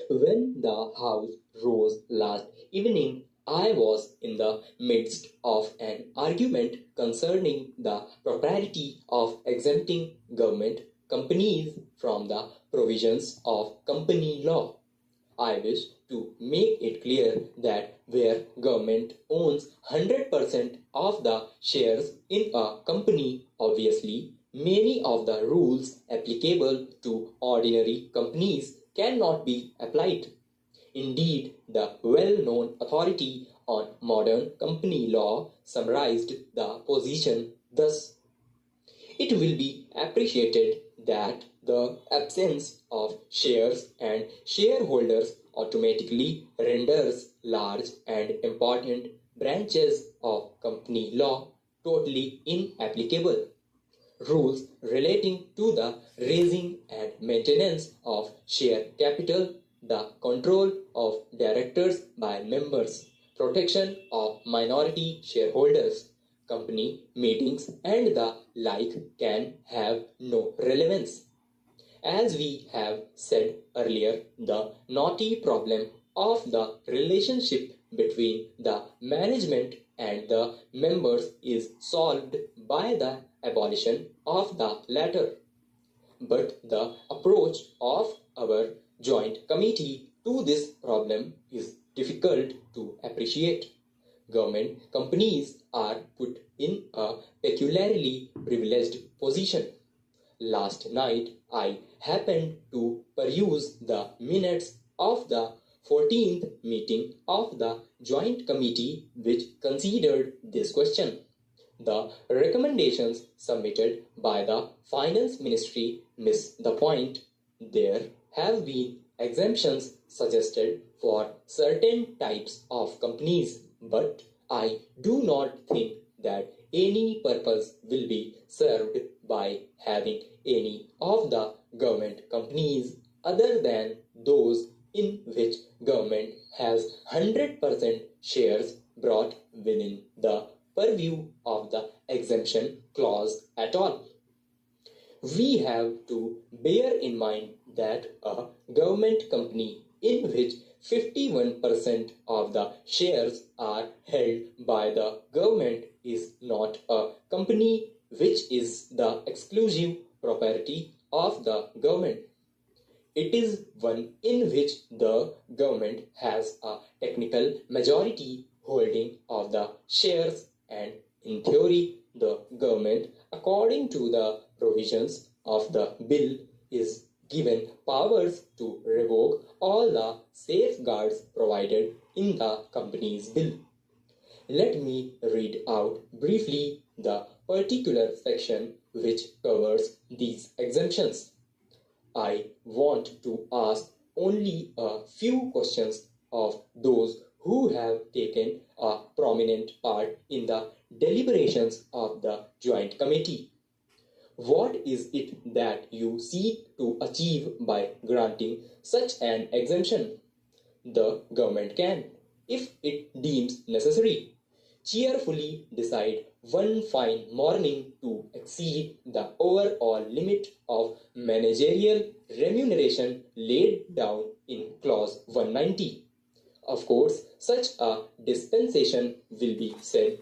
When the house rose last evening, I was in the midst of an argument concerning the propriety of exempting government companies from the provisions of company law. I wish to make it clear that where government owns 100% of the shares in a company, obviously, many of the rules applicable to ordinary companies cannot be applied. Indeed, the well-known authority on modern company law summarized the position thus: it will be appreciated that the absence of shares and shareholders automatically renders large and important branches of company law totally inapplicable. Rules relating to the raising and maintenance of share capital, the control of directors by members, protection of minority shareholders, company meetings, and the like can have no relevance. As we have said earlier, the knotty problem of the relationship between the management and the members is solved by the abolition of the latter. But the approach of our joint committee to this problem is difficult to appreciate. Government companies are put in a peculiarly privileged position. Last night, I happened to peruse the minutes of the 14th meeting of the Joint Committee which considered this question. The recommendations submitted by the Finance Ministry miss the point. There have been exemptions suggested for certain types of companies, but I do not think that any purpose will be served by having any of the government companies other than those in which government has 100% shares brought within the purview of the exemption clause at all. We have to bear in mind that a government company in which 51% of the shares are held by the government is not a company which is the exclusive property of the government. It is one in which the government has a technical majority holding of the shares, and in theory the government, according to the provisions of the bill, is given powers to revoke all the safeguards provided in the company's bill. Let me read out briefly the particular section which covers these exemptions. I want to ask only a few questions of those who have taken a prominent part in the deliberations of the Joint Committee. What is it that you seek to achieve by granting such an exemption? The government can, if it deems necessary, cheerfully decide one fine morning to exceed the overall limit of managerial remuneration laid down in clause 190. Of course, such a dispensation will be said